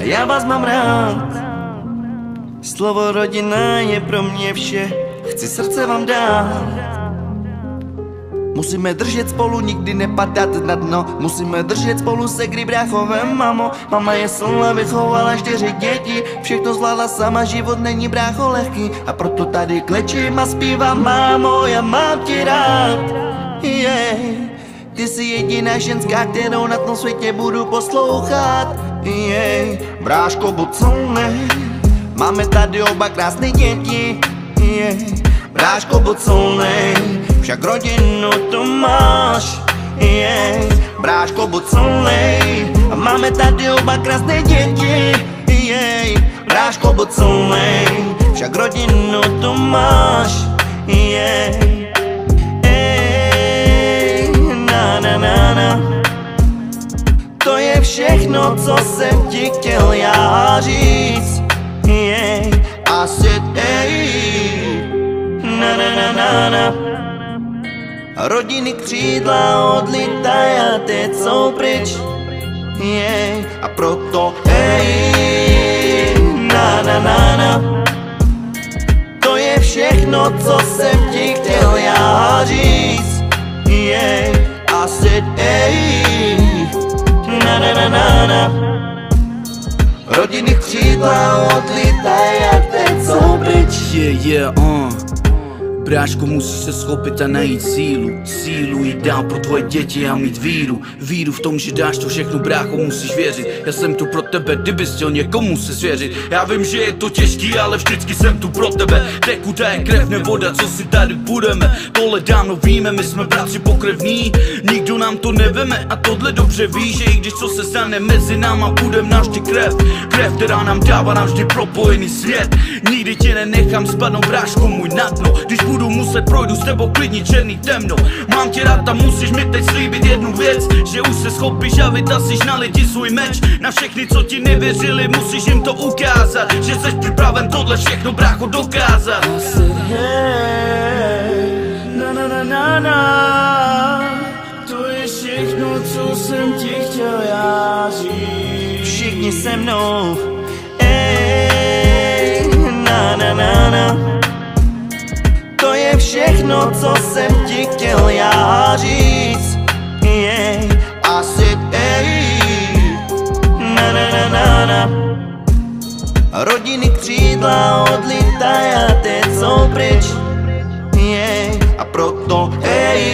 a já vás mám rád. Slovo rodina je pro mě vše, chci srdce vám dát. Musíme držet spolu, nikdy nepadat na dno. Musíme držet spolu se, kdy bráchové mamo. Mama je silná, vychovala 4 děti. Všechno zvládla sama, život není brácho lehký. A proto tady klečím a zpívám, mámo, já mám tě rád. Yeah. Ty jsi jediná ženská, kterou na tom světě budu poslouchat. Yeah. Bráško, buď silnej, máme tady oba krásné děti. Yeah. Bráško, buď silnej, však rodinu tu máš. Yeah. Bráško, buď silnej, a máme tady oba krásné děti. Yeah. Bráško, buď silnej, však rodinu tu máš. Yeah. To je všechno, co jsem ti chtěl já říct. Yeah. I said, hey. Rodiny křídla odlítaj a teď jsou pryč. Yeah. A proto, hey. To je všechno, co jsem ti chtěl já říct. Yeah. I said, hey. Rodiny křídla odlítaj a teď jsou pryč. Bráško, musíš se schopit a najít sílu jít dál pro tvoje děti a mít víru v tom, že dáš to všechno, brácho, musíš věřit. Já jsem tu pro tebe, kdybys chtěl někomu se svěřit. Já vím, že je to těžký, ale vždycky jsem tu pro tebe. Tekutá je krev, ne voda, co si tady budeme. Tohle dávno víme, my jsme bratři pokrevní. Nikdo nám to neveme a tohle dobře ví, že i když co se stane mezi náma, budem navždy krev, která nám dává navždy propojený svět. Nikdy tě nenechám spadnout, bráško můj, na dno. Když budu muset, projdu s tebou klidně černý temno. Mám tě rád a musíš mi teď slíbit jednu věc, že už se schopíš a vytasíš na lidi svůj meč. Na všechny, co ti nevěřili, musíš jim to ukázat, že jsi připraven tohle všechno, brácho, dokázat. To je všechno, co jsem ti chtěl já říct. Všichni se mnou. To je všechno, co jsem ti chtěl já říct. Yeah. I said, hey. Rodiny křídla odlítaj a teď jsou pryč. Yeah. A proto, hey.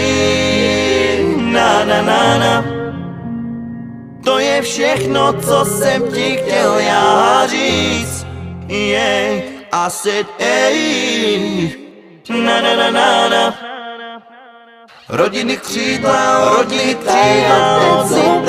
To je všechno, co jsem ti chtěl já říct. Yeah. I said, hey. Rodiny křídla odlítaj a teď jsou